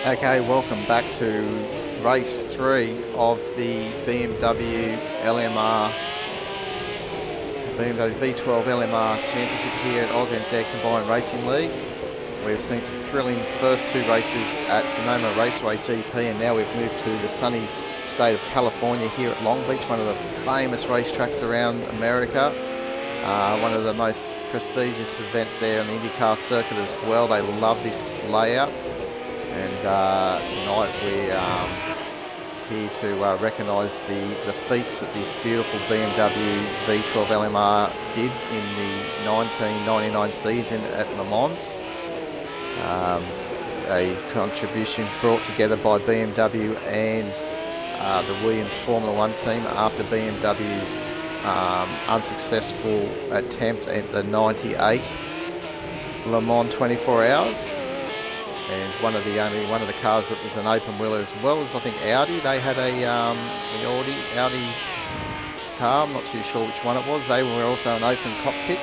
Okay, welcome back to race 3 of the BMW LMR, BMW V12 LMR Championship here at AusNZ Combined Racing League. We've seen some thrilling first two races at Sonoma Raceway GP, and now we've moved to the sunny state of California here at Long Beach, one of the famous racetracks around America. One of the most prestigious events there on the IndyCar circuit as well. They love this layout. And tonight we're here to recognise the feats that this beautiful BMW V12 LMR did in the 1999 season at Le Mans. A contribution brought together by BMW and the Williams Formula One team after BMW's unsuccessful attempt at the 98 Le Mans 24 hours. And one of the cars that was an open wheeler as well as I think Audi. They had the Audi car. I'm not too sure which one it was. They were also an open cockpit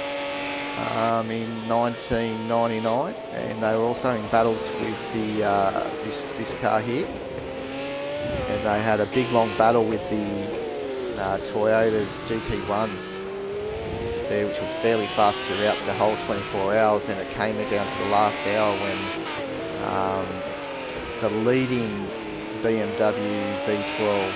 in 1999, and they were also in battles with the this car here. And they had a big long battle with the Toyota's GT1s there, which were fairly fast throughout the whole 24 hours. And it came down to the last hour when the leading BMW V12,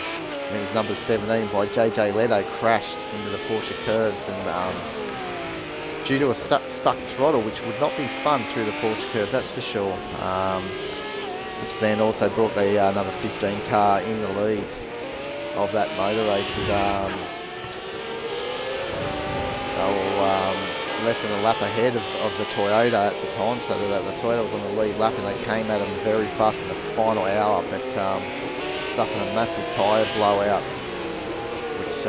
it was number 17 by JJ Leto, crashed into the Porsche curves, and due to a stuck throttle, which would not be fun through the Porsche curves, that's for sure, which then also brought the number 15 car in the lead of that motor race with less than a lap ahead of the Toyota at the time, so that the Toyota was on the lead lap, and they came at them very fast in the final hour, but suffered a massive tyre blowout, which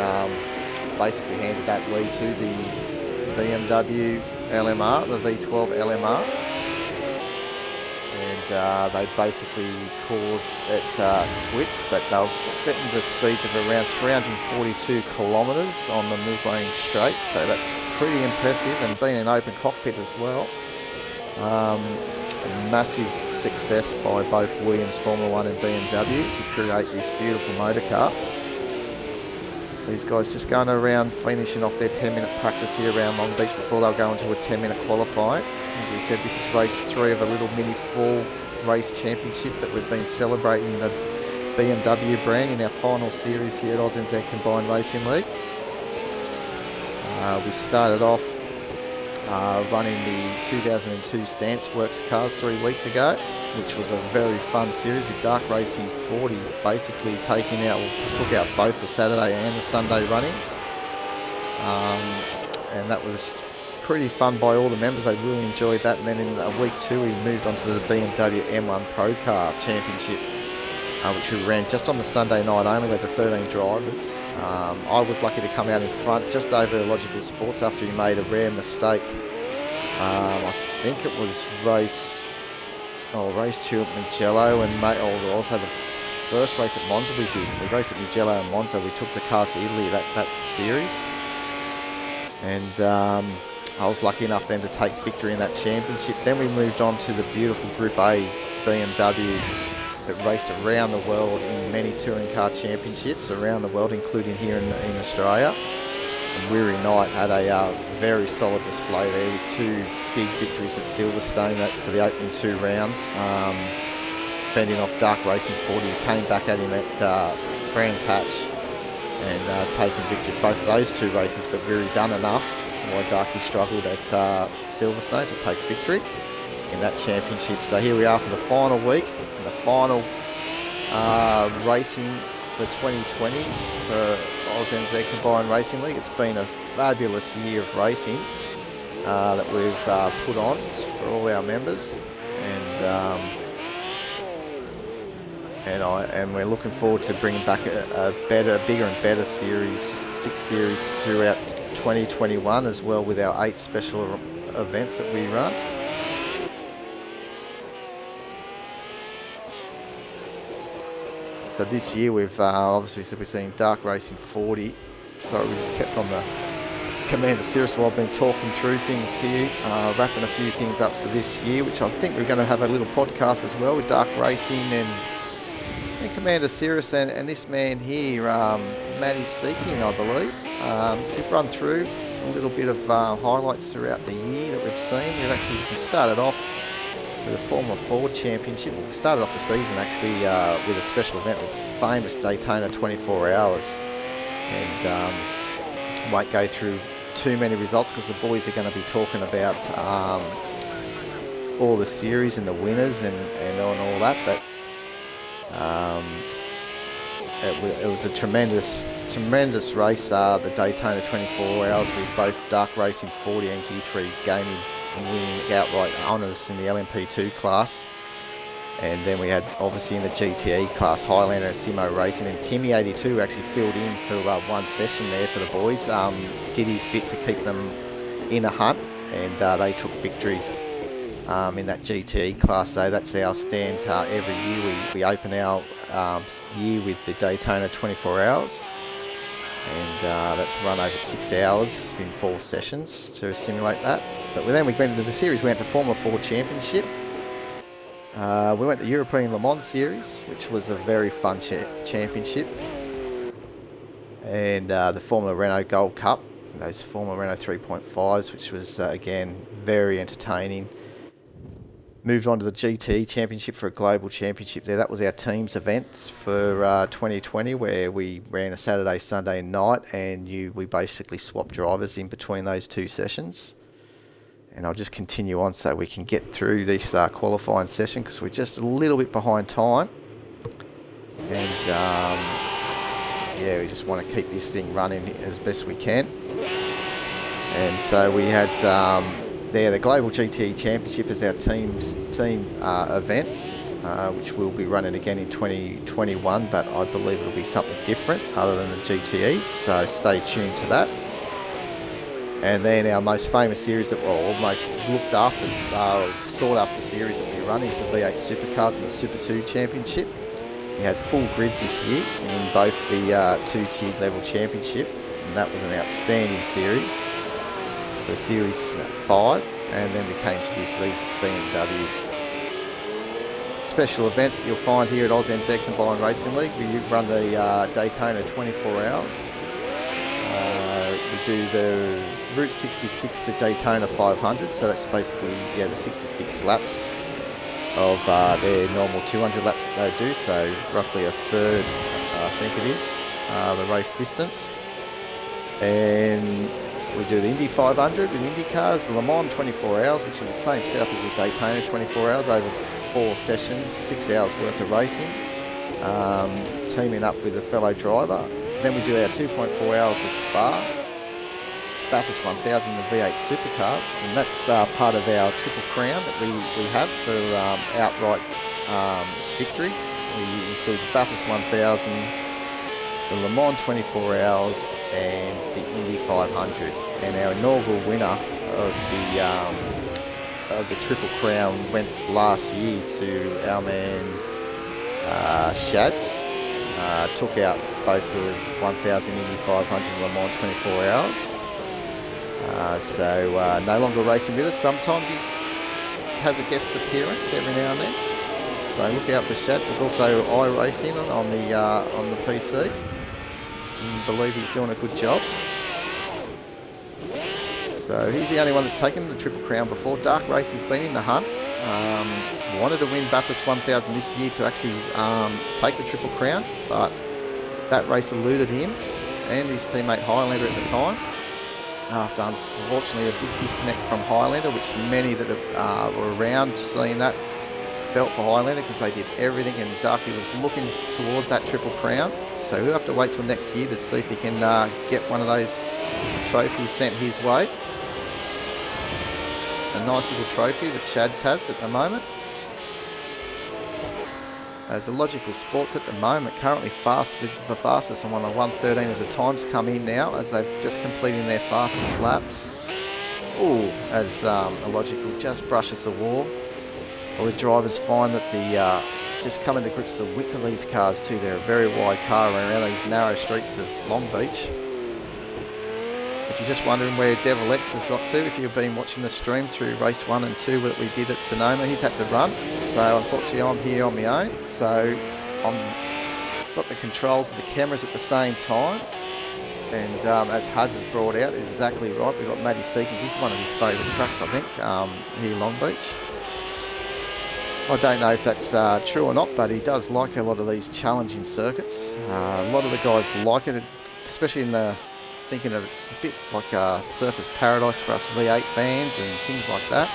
basically handed that lead to the BMW LMR, the V12 LMR, and they basically called it quits, but they were getting to speeds of around 342 kilometres on the Moulin Straight, so that's pretty impressive, and being an open cockpit as well. A massive success by both Williams Formula One and BMW to create this beautiful motor car. These guys just going around finishing off their 10-minute practice here around Long Beach before they'll go into a 10-minute qualifying. As we said, this is race 3 of a little mini full race championship that we've been celebrating the BMW brand in our final series here at AusNZ Combined Racing League. We started off running the 2002 Stance Works cars 3 weeks ago, which was a very fun series with Dark Racing 40 basically took out both the Saturday and the Sunday runnings. And that was pretty fun by all the members. They really enjoyed that. And then in week 2 we moved on to the BMW M1 Pro Car Championship, which we ran just on the Sunday night only with the 13 drivers. I was lucky to come out in front just over Logical Sports after he made a rare mistake. I think it was race 2 at Mugello, and also the first race at Monza we did. We raced at Mugello and Monza. We took the cars to Italy that series. And I was lucky enough then to take victory in that championship. Then we moved on to the beautiful Group A BMW that raced around the world in many touring car championships around the world, including here in Australia. And Weary Knight had a very solid display there with 2 big victories at Silverstone for the opening 2 rounds, fending off Dark Racing 40, who came back at him at Brands Hatch and taking victory at both of those 2 races, but Weary done enough while Darky struggled at Silverstone to take victory in that championship. So here we are for the final week and the final racing for 2020 for AusNZ Combined Racing League. It's been a fabulous year of racing that we've put on for all our members, and we're looking forward to bringing back a bigger and better series, 6 series throughout 2021 as well, with our 8 special events that we run. So this year we've obviously we're seeing Dark Racing 40. Sorry, we just kept on the Commander Cirrus, while I've been talking through things here, wrapping a few things up for this year, which I think we're going to have a little podcast as well with Dark Racing and Commander Cirrus and this man here, Matty Seeking, I believe, to run through a little bit of highlights throughout the year that we've seen. We've actually started off with a Formula Ford Championship. We started off the season actually with a special event, the famous Daytona 24 Hours, and won't go through too many results because the boys are going to be talking about all the series and the winners and all that, but it was a tremendous race, the Daytona 24 Hours, with both Dark Racing 40 and Gear 3 Gaming and winning outright honours in the LMP2 class. And then we had, obviously, in the GTE class, Highlander and Simo Racing, and Timmy82 actually filled in for one session there for the boys. Did his bit to keep them in a hunt, and they took victory in that GTE class. So that's our stand every year. We open our year with the Daytona 24 Hours, and that's run over 6 hours in 4 sessions to simulate that. But then we went into the series. We went to Formula Ford Championship. We went to the European Le Mans Series, which was a very fun championship, and the Formula Renault Gold Cup, those Formula Renault 3.5s, which was again very entertaining. Moved on to the GT Championship for a global championship there. That was our team's event for 2020, where we ran a Saturday, Sunday night, and we basically swapped drivers in between those 2 sessions. And I'll just continue on so we can get through this qualifying session, because we're just a little bit behind time. And yeah, we just want to keep this thing running as best we can. And so we had there the Global GTE Championship as our team event, which we'll be running again in 2021, but I believe it'll be something different other than the GTEs, so stay tuned to that. And then our most famous series that, well, most sought after series that we run is the V8 Supercars and the Super 2 Championship. We had full grids this year in both the 2-tiered level championship, and that was an outstanding series for Series 5. And then we came to these BMWs. Special events that you'll find here at AusNZ Combined Racing League. We run the Daytona 24 Hours. We do the Route 66 to Daytona 500, so that's basically the 66 laps of their normal 200 laps that they do, so roughly a third, I think it is, the race distance. And we do the Indy 500 with Indy cars, the Le Mans 24 Hours, which is the same setup as the Daytona 24 Hours, over 4 sessions, 6 hours worth of racing, teaming up with a fellow driver. Then we do our 2.4 hours of Spa, Bathurst 1000, the V8 Supercars, and that's part of our Triple Crown that we have for outright victory. We include the Bathurst 1000, the Le Mans 24 Hours, and the Indy 500. And our inaugural winner of the Triple Crown went last year to our man Shads. Took out both the 1000 Indy 500 and Le Mans 24 Hours. So no longer racing with us. Sometimes he has a guest appearance every now and then. So look out for Shads. There's also iRacing on the PC. I believe he's doing a good job. So he's the only one that's taken the Triple Crown before. Dark Racing's been in the hunt. Wanted to win Bathurst 1000 this year to actually take the Triple Crown, but that race eluded him and his teammate Highlander at the time. After, unfortunately, a big disconnect from Highlander, which many that were around seeing that felt for Highlander, because they did everything, and Darky was looking towards that Triple Crown. So we'll have to wait till next year to see if he can get one of those trophies sent his way. A nice little trophy that Shads has at the moment. As a Logical Sports at the moment, currently fast with the fastest on 1:13 as the times come in now, as they've just completed their fastest laps. Ooh, as a Logical just brushes the wall. Well, the drivers find that just coming to grips with the width of these cars too. They're a very wide car around these narrow streets of Long Beach. The if you're just wondering where Devil X has got to, if you've been watching the stream through race 1 and 2 that we did at Sonoma, he's had to run. So unfortunately I'm here on my own. So I've got the controls of the cameras at the same time. And as Huds has brought out, is exactly right. We've got Matty Seekins. This is one of his favourite tracks, I think, here Long Beach. I don't know if that's true or not, but he does like a lot of these challenging circuits. A lot of the guys like it, especially in the thinking that it's a bit like a surface paradise for us V8 fans and things like that.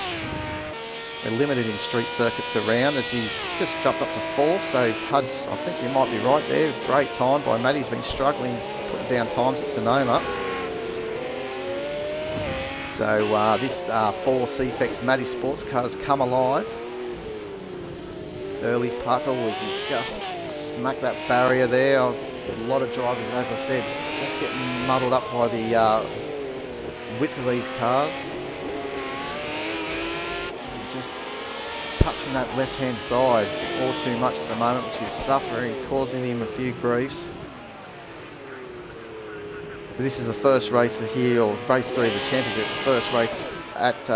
We're limited in street circuits around, as he's just jumped up to 4th. So Huds, I think you might be right there. Great time by Matty. He's been struggling putting down times at Sonoma. So this 4 CFX Matty sports car's come alive. Early parts, always he's just smacked that barrier there. A lot of drivers, as I said, just get muddled up by the width of these cars. Just touching that left-hand side all too much at the moment, which is suffering, causing him a few griefs. But this is the first race here, or race 3 of the championship, the first race at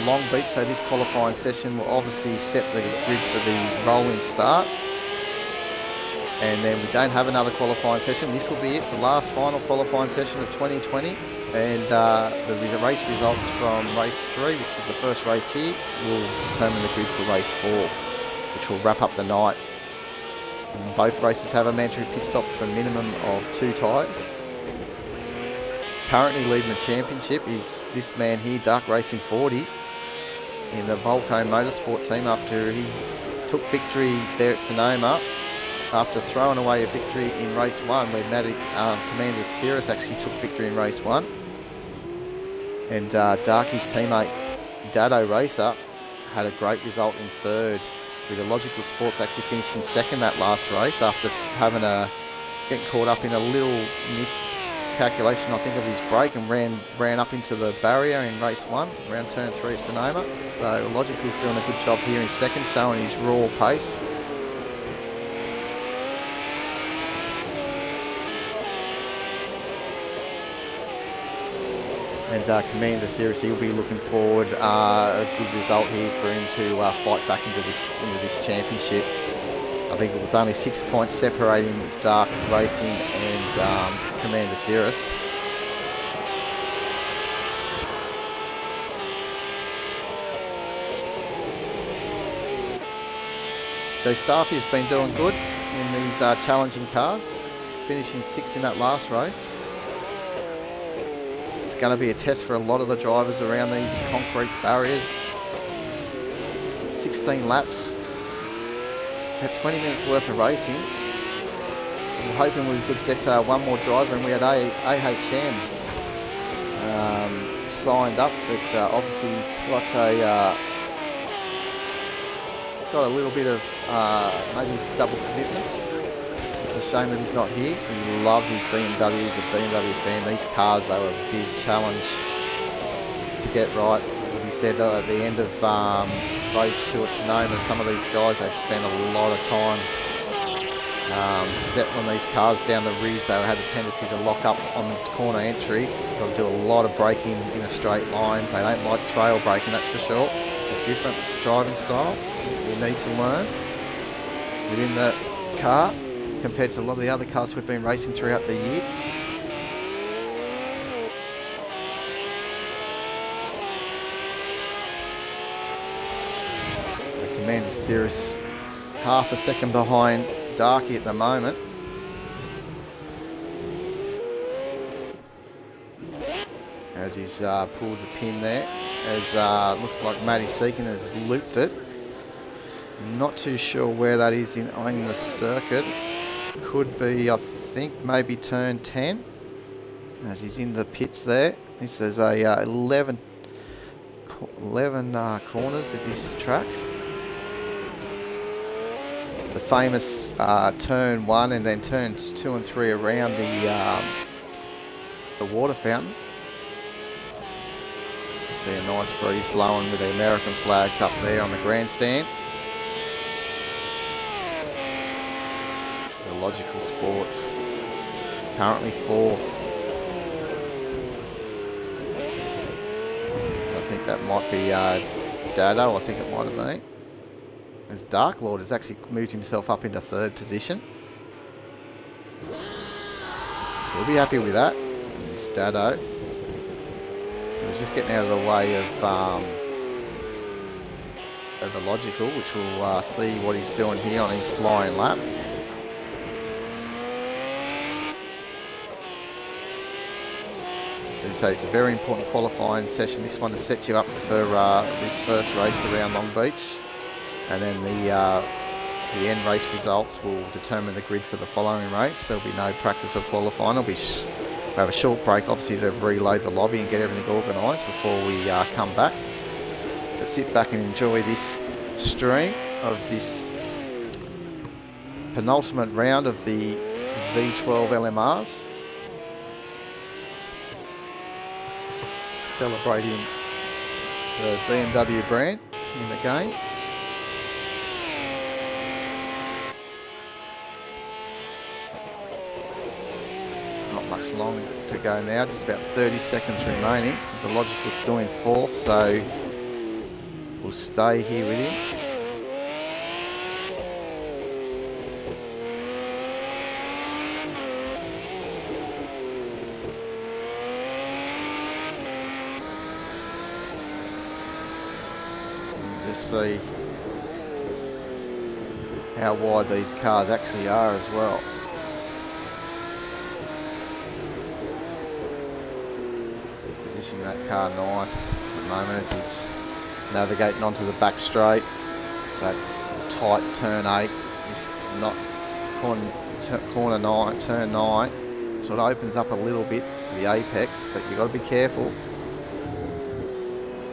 Long Beach, so this qualifying session will obviously set the grid for the rolling start. And then we don't have another qualifying session. This will be it, the last final qualifying session of 2020. And the race results from race 3, which is the first race here, will determine the grid for race 4, which will wrap up the night. And both races have a mandatory pit stop for a minimum of 2 tyres. Currently leading the championship is this man here, Dark Racing 40, in the Volco Motorsport team, after he took victory there at Sonoma, after throwing away a victory in race 1, where Commander Cirrus actually took victory in race 1. And Darky's teammate, Dado Racer, had a great result in 3rd, with the Logical Sports actually finishing 2nd that last race after getting caught up in a little miscalculation, I think, of his brake, and ran up into the barrier in race 1, around turn 3 at Sonoma. So Logical's doing a good job here in 2nd, showing his raw pace. And Commander Cirrus, he'll be looking forward a good result here for him to fight back into this championship. I think it was only 6 points separating Dark Racing and Commander Cirrus. Joe Staffy has been doing good in these challenging cars, finishing 6th in that last race. It's going to be a test for a lot of the drivers around these concrete barriers. 16 laps, about 20 minutes worth of racing. We were hoping we could get one more driver, and we had AHM signed up, but obviously he's got a little bit of maybe his double commitments. It's a shame that he's not here. He loves his BMW. He's a BMW fan. These cars, they were a big challenge to get right. As we said at the end of race 2 at Sonoma, some of these guys, they've spent a lot of time settling these cars down the rears. They had a tendency to lock up on the corner entry. Got to do a lot of braking in a straight line. They don't like trail braking, that's for sure. It's a different driving style you need to learn within the car, compared to a lot of the other cars we've been racing throughout the year. Commander Cirrus half a second behind Darky at the moment. As he's pulled the pin there, as looks like Matty Seekin has looped it. Not too sure where that is in the circuit. Could be, I think, maybe turn 10, as he's in the pits there. This is a 11 corners at this track. The famous turn 1 and then turns 2 and 3 around the water fountain. See a nice breeze blowing with the American flags up there on the grandstand. Logical Sports currently 4th. think that might be Dado, I think it might have been. As Dark Lord has actually moved himself up into 3rd position. We'll be happy with that. And it's Dado. He was just getting out of the way of Illogical, which we'll see what he's doing here on his flying lap. So it's a very important qualifying session, this one, to set you up for this first race around Long Beach, and then the end race results will determine the grid for the following race. There'll be no practice or qualifying. We'll have a short break, obviously, to reload the lobby and get everything organised before we come back. But sit back and enjoy this stream of this penultimate round of the V12 LMRs. Celebrating the BMW brand in the game. Not much long to go now, just about 30 seconds remaining. As Illogical still in 4th, so we'll stay here with him. See how wide these cars actually are as well. Positioning that car nice at the moment as he's navigating onto the back straight. That tight turn 8, this not corner 9, turn 9, sort of opens up a little bit for the apex, but you've got to be careful.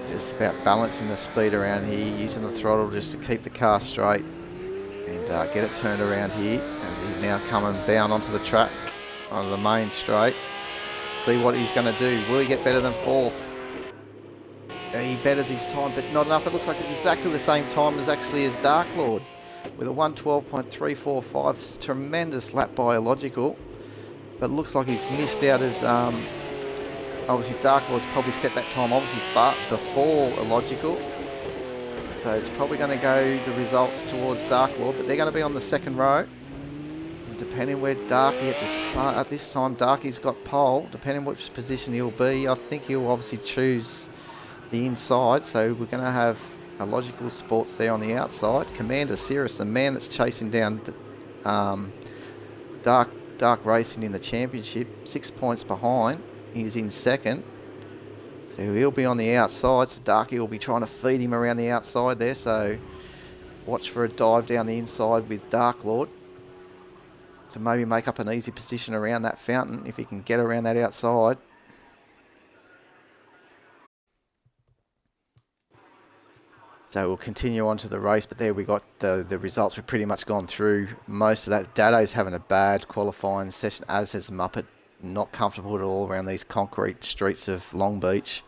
Just about balancing the speed around here, using the throttle just to keep the car straight and get it turned around here as he's now coming down onto the track, onto the main straight. See what he's going to do. Will he get better than 4th? He betters his time, but not enough. It looks like exactly the same time as Dark Lord with a 1:12.345. Tremendous lap by Illogical, but looks like he's missed out his obviously Dark Lord's probably set that time obviously far before Illogical, so it's probably going to go the results towards Dark Lord, but they're going to be on the 2nd row, and depending where Darky at this time Darky's got pole, depending which position he'll be, I think he'll obviously choose the inside, so we're going to have Illogical Sports there on the outside. Commander Cirrus, the man that's chasing down the, Dark Racing in the championship, 6 points behind. He's in 2nd, so he'll be on the outside. So Darky will be trying to feed him around the outside there, so watch for a dive down the inside with Dark Lord to maybe make up an easy position around that fountain if he can get around that outside. So we'll continue on to the race, but there we got the results. We've pretty much gone through most of that. Dado's having a bad qualifying session, as is Muppet. Not comfortable at all around these concrete streets of Long Beach.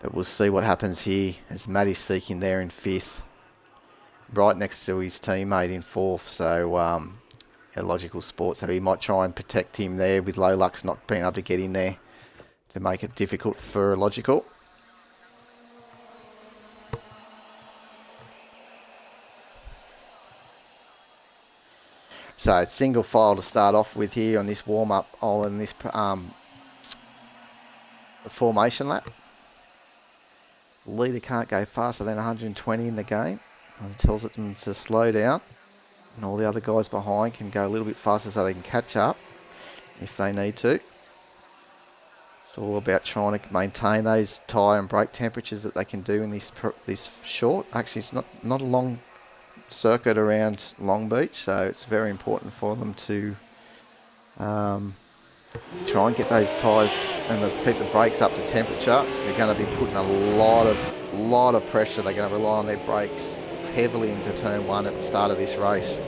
But we'll see what happens here as Matty's seeking there in 5th. Right next to his teammate in 4th. So Illogical Sports. So he might try and protect him there with Low Lux not being able to get in there to make it difficult for Illogical. So single file to start off with here on this warm-up, on this formation lap. Leader can't go faster than 120 in the game. It tells them to slow down. And all the other guys behind can go a little bit faster so they can catch up if they need to. It's all about trying to maintain those tyre and brake temperatures that they can do in this short. Actually, it's not a long circuit around Long Beach, so it's very important for them to try and get those tyres and keep the brakes up to temperature, because they're going to be putting a lot of pressure. They're going to rely on their brakes heavily into turn 1 at the start of this race,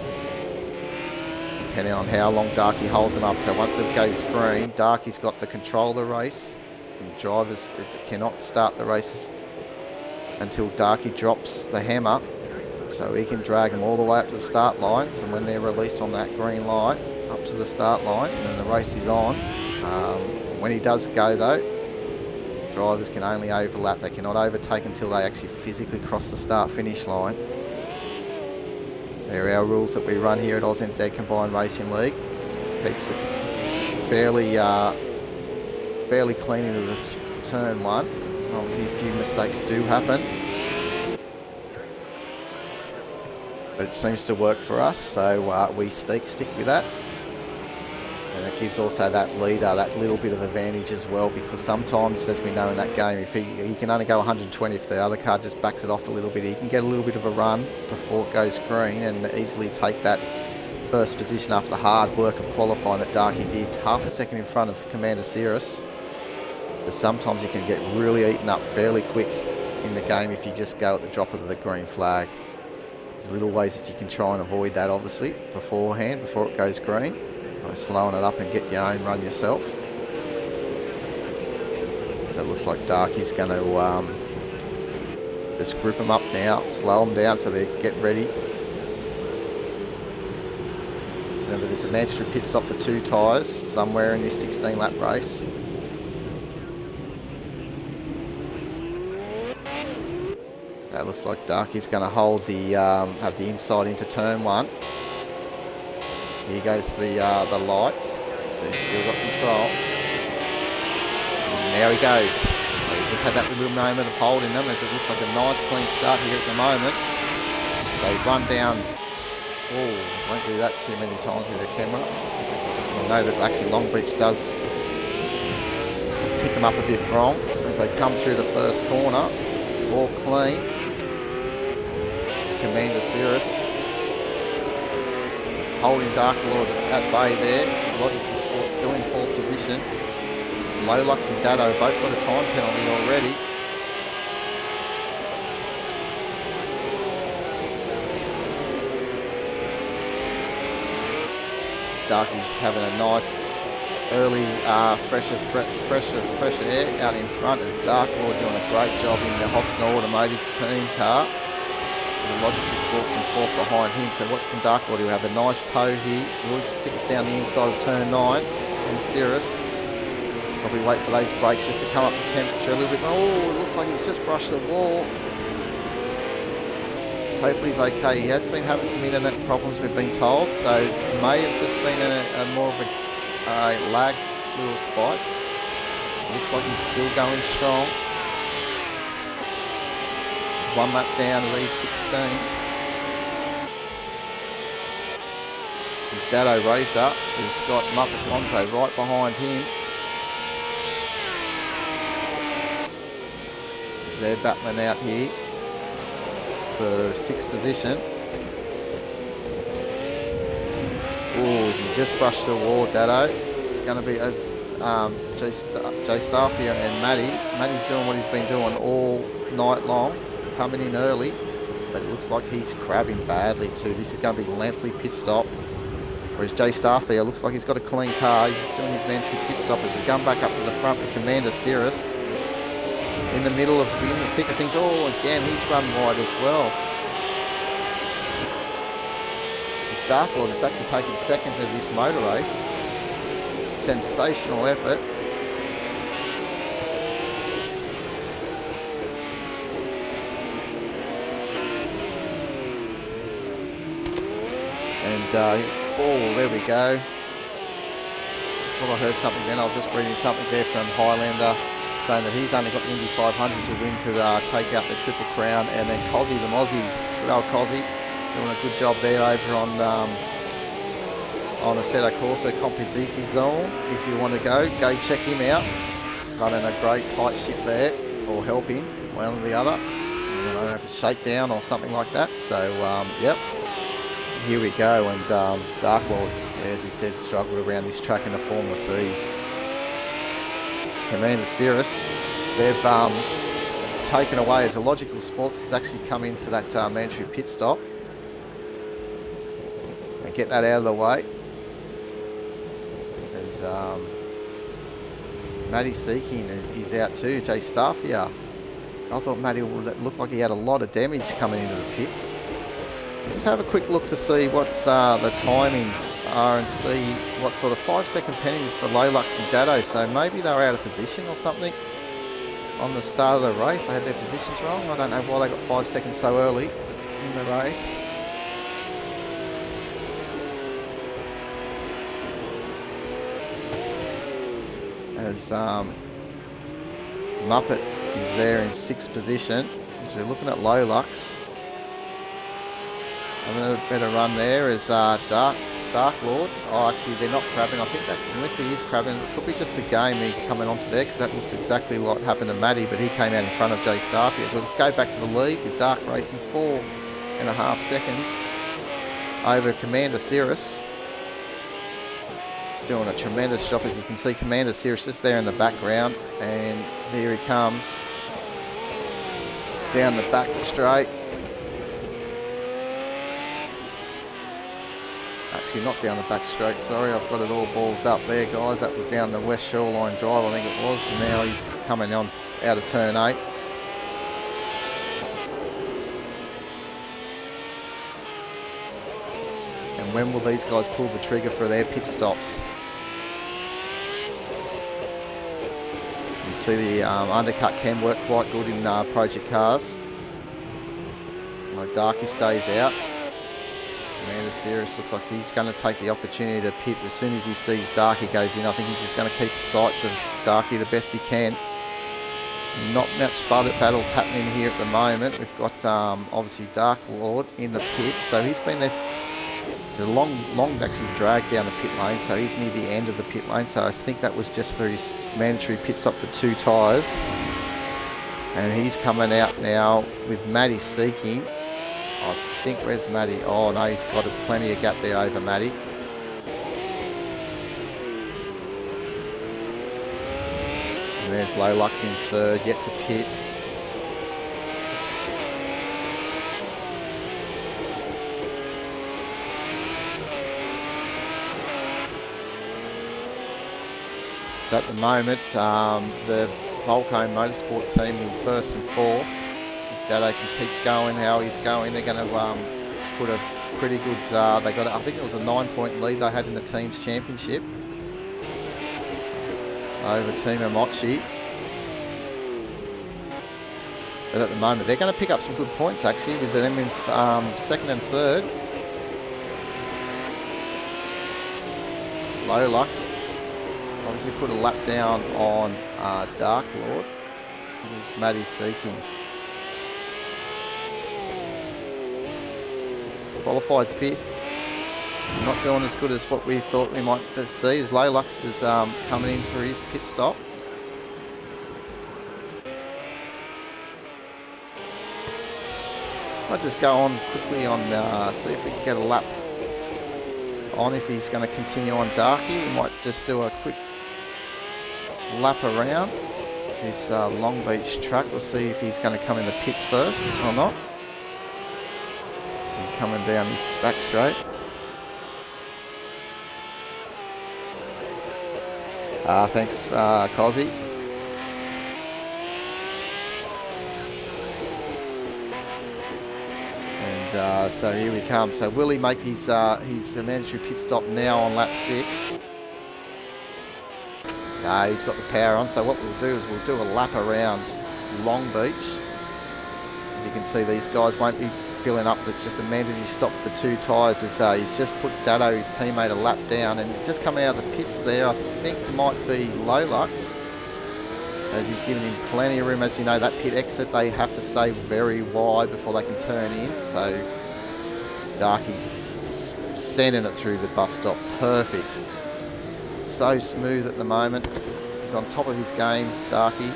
depending on how long Darky holds them up. So once it goes green, Darky's got the control of the race, and drivers cannot start the races until Darky drops the hammer. So he can drag them all the way up to the start line from when they're released on that green light up to the start line, and then the race is on. When he does go though, drivers can only overlap. They cannot overtake until they actually physically cross the start-finish line. They're our rules that we run here at AusNZ Combined Racing League. Keeps it fairly clean into the turn one. Obviously a few mistakes do happen, but it seems to work for us, so we stick with that. And it gives also that leader that little bit of advantage as well, because sometimes, as we know in that game, if he can only go 120, if the other car just backs it off a little bit, he can get a little bit of a run before it goes green and easily take that first position after the hard work of qualifying that Darky did, half a second in front of Commander Cirrus. So sometimes you can get really eaten up fairly quick in the game if you just go at the drop of the green flag. There's little ways that you can try and avoid that, obviously, beforehand, before it goes green. By slowing it up and get your own run yourself. So it looks like Darky's going to just group them up now, slow them down so they get ready. Remember, there's a mandatory pit stop for 2 tyres somewhere in this 16-lap race. That looks like Darky's going to hold the have the inside into turn 1. Here goes the lights, so he's still got control. And there he goes. So he just had that little moment of holding them, as it looks like a nice clean start here at the moment. They run down. Oh, won't do that too many times with the camera. I know that actually Long Beach does pick them up a bit wrong as they come through the first corner. All clean. It's Commander Cirrus holding Dark Lord at bay there. Logical Sports still in 4th position. Lolux and Dado both got a time penalty already. Darky's having a nice early fresh air out in front as Dark Lord doing a great job in the Hobson Automotive team car. And Logical Sports in 4th behind him, so watch can Dark Lord, he'll have a nice toe here. We'll stick it down the inside of turn 9 and Cirrus. Probably wait for those brakes just to come up to temperature a little bit. Oh, it looks like he's just brushed the wall. Hopefully he's okay. He has been having some internet problems, we've been told, so it may have just been a more of a lags little spot. Looks like he's still going strong. There's 1 lap down to these 16. His Dado Racer has got Muppet Lonzo right behind him. As they're battling out here for 6th position. Oh, he just brushed the wall, Dado. It's going to be as Jay Safia and Matty's doing what he's been doing all night long, coming in early, but it looks like he's crabbing badly too. This is going to be lengthy pit stop. Whereas Jay Starfield looks like he's got a clean car. He's just doing his mandatory pit stop as we come back up to the front with Commander Cirrus in the middle of in the thick of things. Oh, again, he's run wide as well. This Dark Lord has actually taken 2nd to this motor race. Sensational effort. And oh, there we go. I thought I heard something then. I was just reading something there from Highlander saying that he's only got the Indy 500 to win to take out the Triple Crown. And then Cozzy, the Mozzie, good old Cozzy, doing a good job there over on Assetto Corsa Compositi Zone. If you want to go check him out. Running a great tight ship there, or helping, one or the other. I don't know if it's shakedown or something like that. So, yep. Here we go, and Dark Lord, as he said, struggled around this track in the Formula Cs. It's Commander Cirrus. They've taken away, as a Logical Sports has actually come in for that mandatory pit stop. And get that out of the way. As Matty Seeking is out too, Jay Starfier. I thought Matty would look like he had a lot of damage coming into the pits. Just have a quick look to see what the timings are and see what sort of 5-second penalties for Lolux and Dado. So maybe they were out of position or something. on the start of the race. They had their positions wrong. I don't know why they got 5 seconds so early in the race. As Muppet is there in 6th position. As we're looking at Low Lux. Having a better run there is Dark Lord. Oh, actually, they're not crabbing. I think that, unless he is crabbing, it could be just the game he coming onto there, because that looked exactly like what happened to Matty, but he came out in front of Jay Starfy. So we'll go back to the lead with Dark racing 4.5 seconds over Commander Cirrus. Doing a tremendous job, as you can see. Commander Cirrus just there in the background, and there he comes down the back straight. Actually, not down the back straight, sorry, I've got it all ballsed up there, guys. That was down the West Shoreline Drive, I think it was, and now he's coming on out of turn 8. And when will these guys pull the trigger for their pit stops? You can see the undercut can work quite good in project cars. Like Darky stays out. Commander Cirrus looks like he's going to take the opportunity to pit as soon as he sees Darky goes in. I think he's just going to keep sights of Darky the best he can. Not much battles happening here at the moment. We've got obviously Dark Lord in the pit, so he's been there. It's a long actually drag down the pit lane, so he's near the end of the pit lane. So I think that was just for his mandatory pit stop for 2 tyres. And he's coming out now with Matty seeking. I think, where's Matty? Oh no, he's got plenty of gap there over Matty. And there's Low Lux in 3rd, yet to pit. So at the moment, the Volcom Motorsport team in 1st and 4th. Dado can keep going how he's going, they're going to put a pretty good, they got, I think it was a 9-point lead they had in the team's championship over Team Amochi. But at the moment, they're going to pick up some good points actually with them in 2nd and 3rd. Low Lux obviously put a lap down on Dark Lord. Here's Matty seeking. Qualified 5th, not doing as good as what we thought we might see, as Low Lux is coming in for his pit stop. I'll just go on quickly on, see if we can get a lap on, if he's going to continue on Darky. We might just do a quick lap around this Long Beach track. We'll see if he's going to come in the pits first or not. He's coming down this back straight. Thanks, Cozzy. And so here we come. So will he make his mandatory pit stop now on lap 6? No, he's got the power on. So what we'll do is we'll do a lap around Long Beach. As you can see, these guys won't be filling up. It's just a mandatory stop for 2 tyres. As he's just put Dado, his teammate, a lap down, and just coming out of the pits there, I think might be Low Lux, as he's given him plenty of room. As you know, that pit exit, they have to stay very wide before they can turn in. So Darky's sending it through the bus stop. Perfect. So smooth at the moment. He's on top of his game, Darky.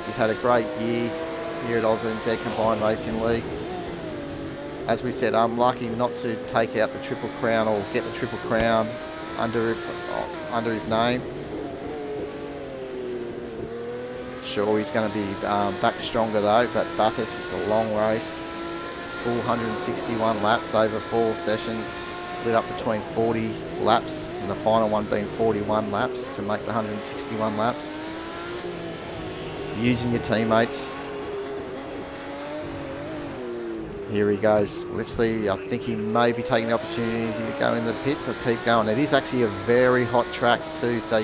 He's had a great year here at AusNZ Combined Racing League. As we said, I'm lucky not to take out the Triple Crown or get the Triple Crown under his name. Sure, he's going to be back stronger though, but Bathurst, it's a long race. Full 161 laps over 4 sessions, split up between 40 laps, and the final one being 41 laps to make the 161 laps. Using your teammates. Here he goes. Let's see. I think he may be taking the opportunity to go in the pits or keep going. It is actually a very hot track too, so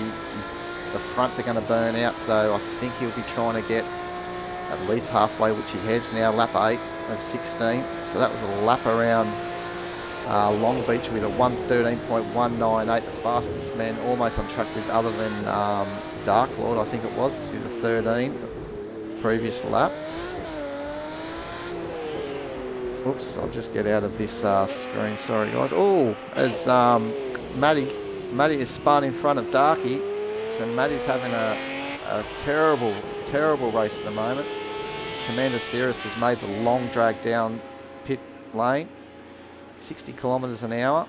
the fronts are going to burn out, so I think he'll be trying to get at least halfway, which he has now, lap 8 of 16. So that was a lap around Long Beach with a 1:13.198, the fastest man almost on track with, other than Dark Lord, I think it was, to the 13 previous lap. Oops, I'll just get out of this screen, sorry guys. Oh, as Matty is spun in front of Darky, so Matty's having a terrible race at the moment. Commander Cirrus has made the long drag down pit lane, 60 kilometres an hour.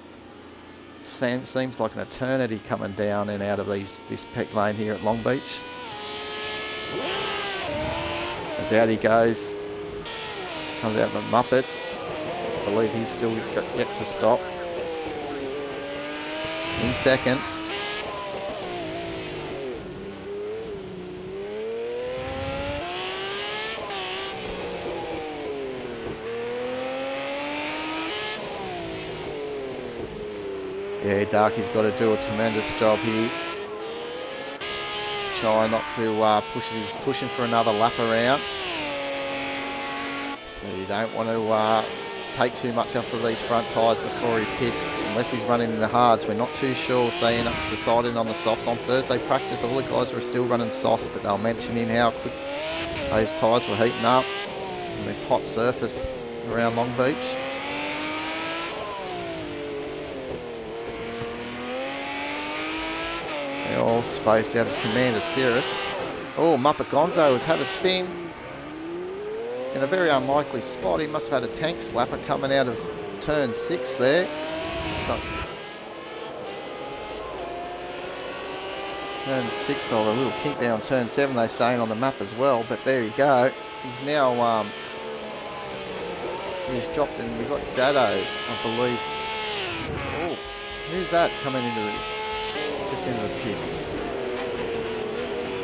Seems like an eternity coming down and out of this pit lane here at Long Beach. As out he goes, comes out the Muppet. I believe he's still yet to stop. In second. Yeah, Darky's got to do a tremendous job here. Try not to pushing for another lap around. So you don't want to take too much off of these front tyres before he pits, unless he's running in the hards. We're not too sure if they end up deciding on the softs. On Thursday practice, all the guys were still running softs, but they were mentioning how quick those tyres were heating up on this hot surface around Long Beach. They're all spaced out as Commander Cirrus. Oh, Muppet Gonzo has had a spin in a very unlikely spot. He must have had a tank slapper coming out of turn 6 there. Turn 6, or a little kink there on turn 7, they're saying on the map as well. But there you go. He's now he's dropped, and we've got Dado, I believe. Oh, who's that coming just into the pits?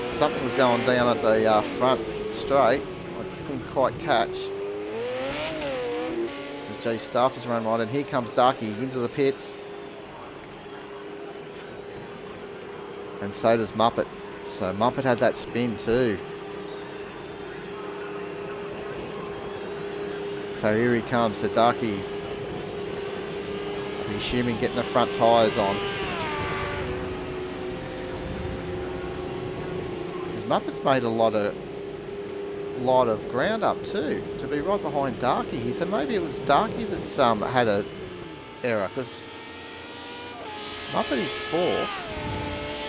Something was going down at the front straight. I couldn't quite catch. As Jay Staff is running right, and here comes Darky into the pits. And so does Muppet. So Muppet had that spin too. So here he comes. So Darky, I'm assuming, getting the front tyres on. Muppet's made a lot of ground up too, to be right behind Darky here. So maybe it was Darky that's had a error, because Muppet is 4th.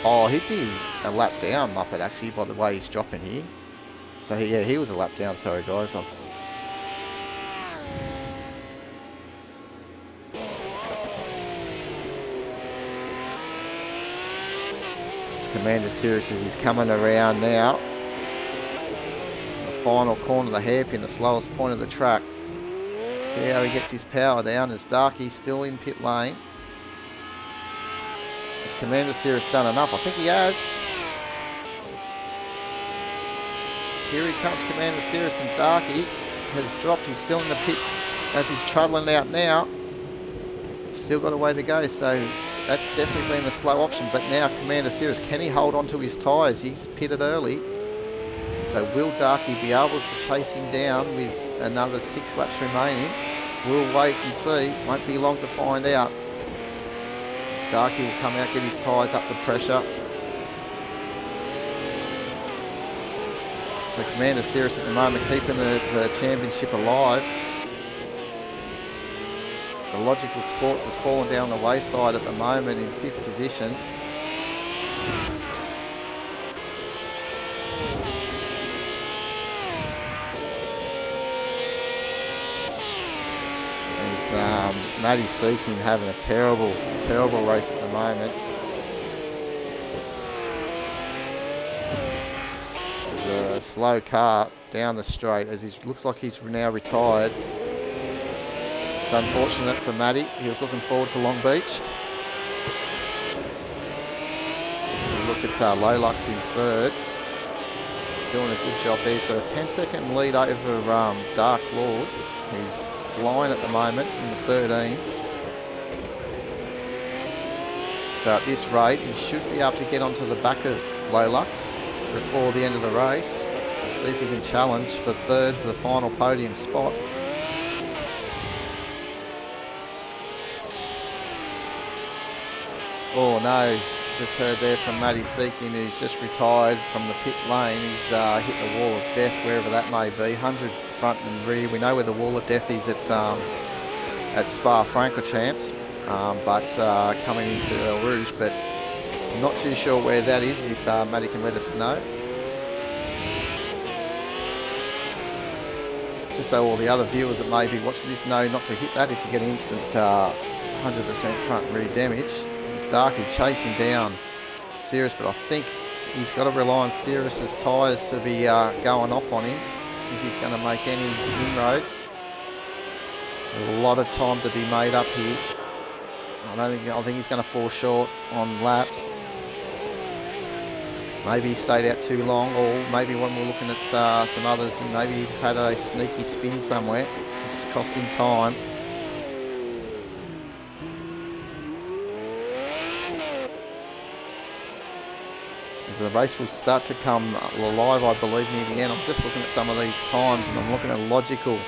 Oh, he'd be a lap down, Muppet, actually, by the way he's dropping here. So yeah, he was a lap down. Sorry guys, Commander Cirrus as he's coming around now. The final corner of the hairpin, the slowest point of the track. See how he gets his power down as Darky still in pit lane. Has Commander Cirrus done enough? I think he has. Here he comes, Commander Cirrus, and Darky has dropped. He's still in the pits as he's travelling out now. Still got a way to go, so that's definitely been the slow option. But now Commander Cirrus, can he hold on to his tyres? He's pitted early. So will Darky be able to chase him down with another 6 laps remaining? We'll wait and see. Won't be long to find out. As Darky will come out, get his tyres up to pressure. The Commander Cirrus at the moment keeping the championship alive. The Logical Sports has fallen down the wayside at the moment in 5th position. There's Matty Seeking having a terrible race at the moment. There's a slow car down the straight as he looks like he's now retired. It's unfortunate for Matty. He was looking forward to Long Beach. As we look at Lolux in 3rd. Doing a good job there. He's got a 10-second lead over Dark Lord, who's flying at the moment in the 13s. So at this rate, he should be able to get onto the back of Lolux before the end of the race. See if he can challenge for third for the final podium spot. Oh no, just heard there from Matty Seeking, who's just retired from the pit lane. He's hit the wall of death, wherever that may be. 100 front and rear. We know where the wall of death is at Spa-Francorchamps, but coming into El Rouge, but I'm not too sure where that is. If Matty can let us know. Just so all the other viewers that may be watching this know not to hit that if you get instant 100% front and rear damage. Darky chasing down Cirrus, but I think he's got to rely on Cirrus's tyres to be going off on him if he's going to make any inroads. A lot of time to be made up here. I think he's going to fall short on laps. Maybe he stayed out too long, or maybe when we're looking at some others, he maybe had a sneaky spin somewhere. It's cost him time. So the race will start to come alive, I believe, near the end. I'm just looking at some of these times, and I'm looking at Logical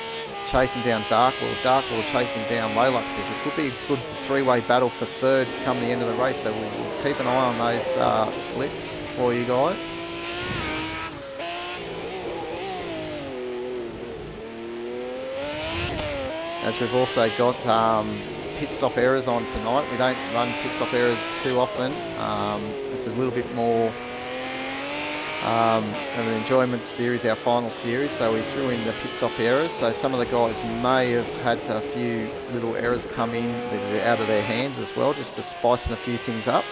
chasing down Dark Lord chasing down Lolux. It could be a good three-way battle for third come the end of the race, so we'll keep an eye on those splits for you guys. As we've also got pit stop errors on tonight. We don't run pit stop errors too often. It's a little bit more of an enjoyment series, our final series, so we threw in the pit stop errors. So some of the guys may have had a few little errors come in that are out of their hands as well, just to spicing a few things up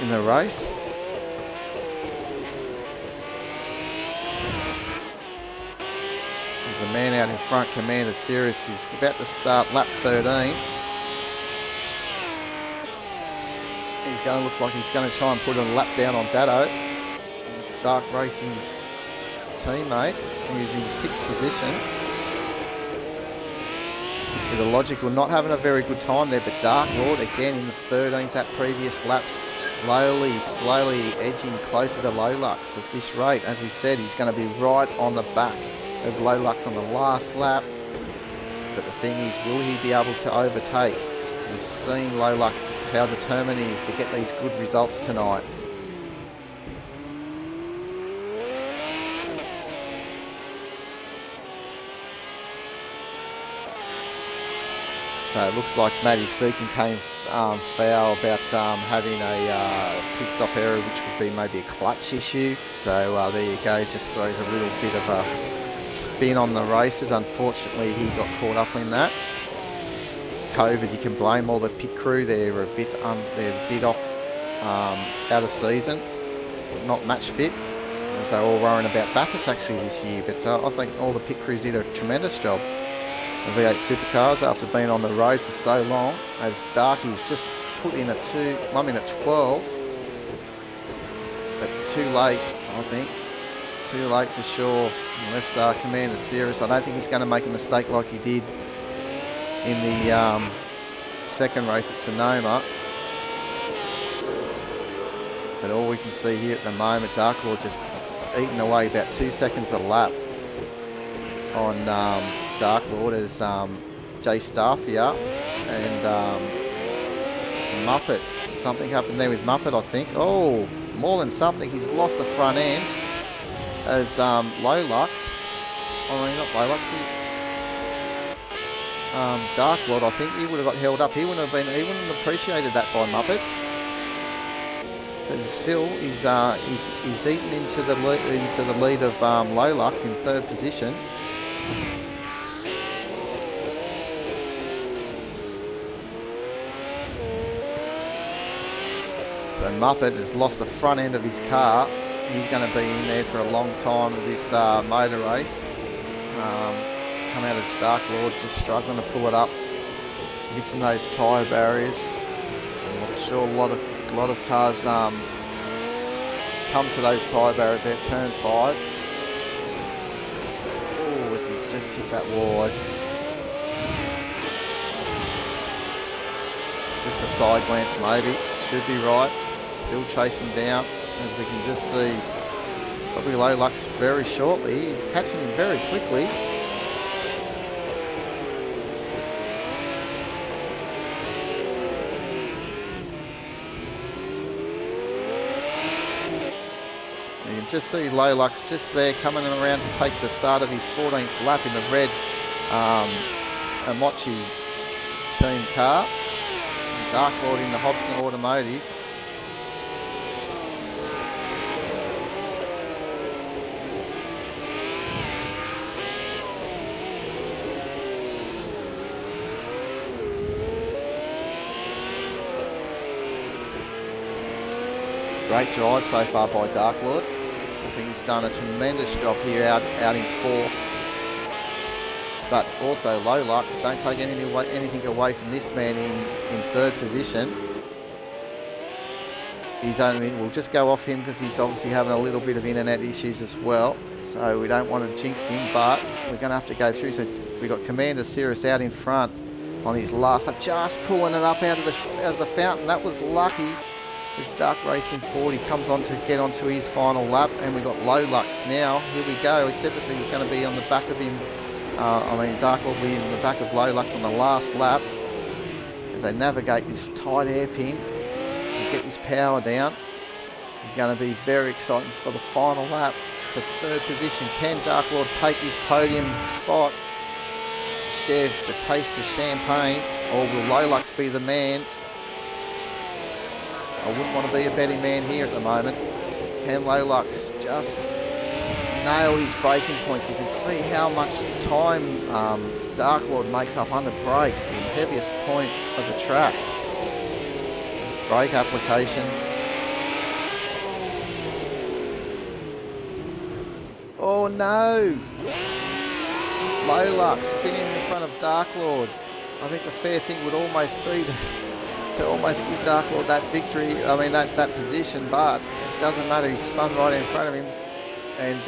in the race. There's a man out in front, Commander Sirius, is about to start lap 13. He's going to look like he's going to try and put a lap down on Dado, Dark Racing's teammate, who's in 6th position. With a Logical not having a very good time there, but Dark Lord again in the 13th, that previous lap, slowly edging closer to Lolux at this rate. As we said, he's going to be right on the back of Lolux on the last lap. But the thing is, will he be able to overtake? We've seen Lolux, how determined he is to get these good results tonight. So it looks like Matty Seeking came foul about having a pit stop error, which would be maybe a clutch issue. So there you go, just throws a little bit of a spin on the races. Unfortunately, he got caught up in that. COVID, you can blame all the pit crew. They're a bit off, out of season, not match fit. As they're all worrying about Bathurst actually this year. But I think all the pit crews did a tremendous job. The V8 supercars, after being on the road for so long, as Darky's just put in a 1 minute 12, but too late, I think. Too late for sure, unless Commander Sirius. I don't think he's going to make a mistake like he did in the second race at Sonoma. But all we can see here at the moment, Dark Lord just eating away about 2 seconds a lap on Dark Lord as Jay Starfia and Muppet. Something happened there with Muppet, I think. Oh, more than something. He's lost the front end as Lolux. Oh, no, not Lolux. He's Dark Lord. I think he would have got held up. He wouldn't have appreciated that by Muppet. But still, he's eaten into the lead of Lolux in 3rd position. So Muppet has lost the front end of his car. He's going to be in there for a long time with this motor race. Come out as Dark Lord, just struggling to pull it up, missing those tyre barriers. I'm not sure a lot of cars come to those tyre barriers at turn 5. Oh, he's just hit that wide. Just a side glance maybe. Should be right. Still chasing down. as we can just see probably Low Lux very shortly. He's catching him very quickly. You can just see Low Lux just there coming around to take the start of his 14th lap in the red Amochi team car. Dark Lord in the Hobson Automotive. Great drive so far by Dark Lord. I think he's done a tremendous job here out in 4th. But also Low Lux, don't take anything away from this man in 3rd position. We'll just go off him because he's obviously having a little bit of internet issues as well. So we don't want to jinx him, but we're going to have to go through. So we've got Commander Cirrus out in front on his last lap, just pulling it up out of the fountain. That was lucky. This Dark Racing 40 comes on to get onto his final lap, and we've got Low Lux now. Here we go. He said that he was going to be on the back of him. Dark Lord will be in the back of Low Lux on the last lap as they navigate this tight hairpin and get this power down. It's going to be very exciting for the final lap. The 3rd position. Can Dark Lord take his podium spot? Share the taste of champagne, or will Low Lux be the man? I wouldn't want to be a betting man here at the moment. Can Low Lux just nail his braking points? You can see how much time Dark Lord makes up under brakes, the heaviest point of the track. Brake application. Oh no! Low Lux spinning in front of Dark Lord. I think the fair thing would almost be to almost give Dark Lord that victory, that position, but it doesn't matter. He spun right in front of him. And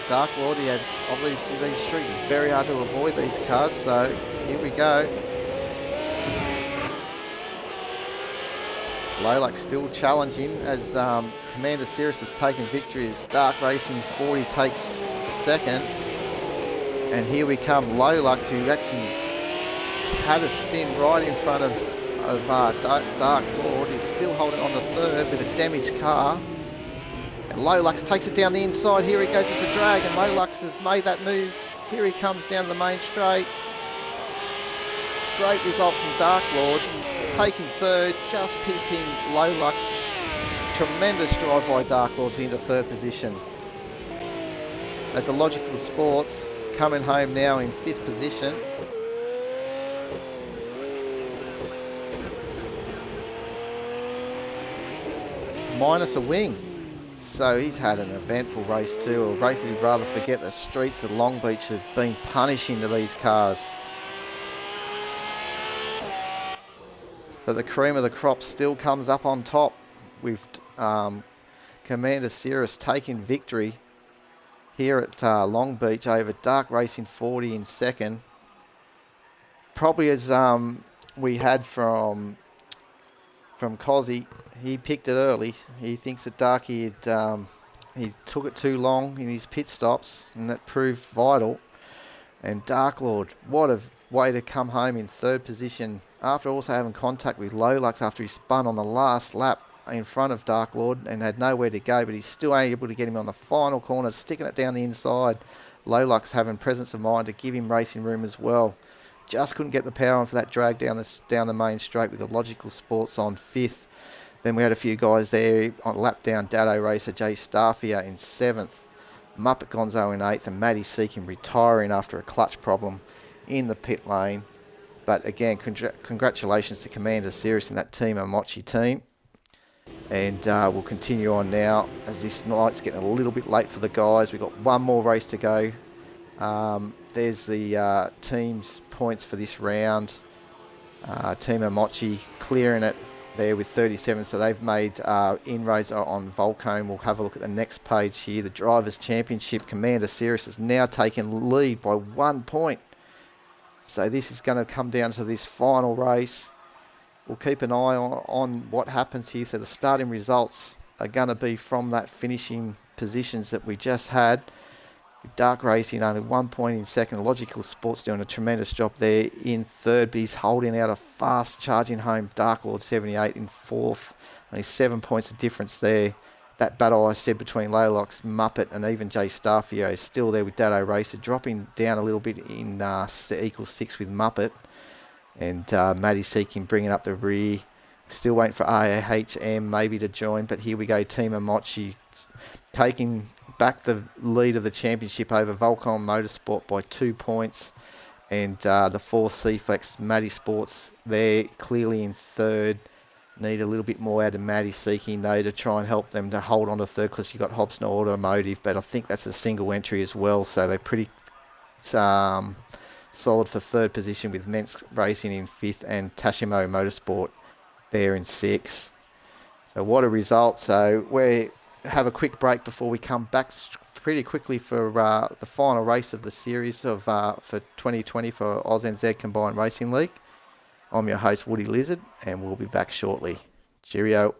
Dark Lord, he had obviously these streets, it's very hard to avoid these cars, so here we go. Low Lux still challenging as Commander Cirrus has taken victory as Dark Racing 40 takes a 2nd. And here we come, Low Lux, who actually had a spin right in front of Dark Lord. He's still holding on to 3rd with a damaged car. And Low Lux takes it down the inside. Here he goes, it's a drag, and Low Lux has made that move. Here he comes down to the main straight. Great result from Dark Lord. Taking 3rd, just pipping Low Lux. Tremendous drive by Dark Lord into 3rd position. As a Logical Sports coming home now in 5th position. Minus a wing. So he's had an eventful race too, a race that he'd rather forget. The streets of Long Beach have been punishing to these cars. But the cream of the crop still comes up on top with Commander Cirrus taking victory here at Long Beach over Dark Racing 40 in 2nd. Probably as we had from Cozzy. He picked it early. He thinks that Darky he took it too long in his pit stops, and that proved vital. And Dark Lord, what a way to come home in 3rd position after also having contact with Low Lux after he spun on the last lap in front of Dark Lord and had nowhere to go, but he's still able to get him on the final corner, sticking it down the inside. Low Lux having presence of mind to give him racing room as well. Just couldn't get the power on for that drag down the main straight with the Logical Sports on 5th. Then we had a few guys there on lap down. Dado racer Jay Starfier in 7th. Muppet Gonzo in 8th. And Matty Seeking retiring after a clutch problem in the pit lane. But again, congratulations to Commander Cirrus and that Team Amochi team. And we'll continue on now as this night's getting a little bit late for the guys. We've got one more race to go. There's the team's points for this round. Team Amochi clearing it there with 37, so they've made inroads on Volcone. We'll have a look at the next page here. The Drivers' Championship, Commander Cirrus has now taken lead by 1 point. So this is going to come down to this final race. We'll keep an eye on what happens here. So the starting results are going to be from that finishing positions that we just had. Dark Racing only 1 point in second. Logical Sports doing a tremendous job there in third, but he's holding out a fast charging home Dark Lord 78 in fourth. Only 7 points of difference there. That battle I said between Laylox, Muppet and even Jay Starfio is still there with Dado Racer, dropping down a little bit in equal 6 with Muppet. And Matty Seeking bringing up the rear. Still waiting for AHM maybe to join, but here we go. Team Mochi taking back the lead of the championship over Volcom Motorsport by 2 points. And the 4th C-Flex, Matty Sports, they're clearly in third. Need a little bit more out of Matty Seeking, though, to try and help them to hold on to third, because you've got Hobson Automotive, but I think that's a single entry as well, so they're pretty solid for third position, with Mentz Racing in 5th and Tashimo Motorsport there in 6th. So what a result. So we have a quick break before we come back pretty quickly for the final race of the series of for 2020 for AusNZ Combined Racing League. I'm your host, Woody Lizard, and we'll be back shortly. Cheerio.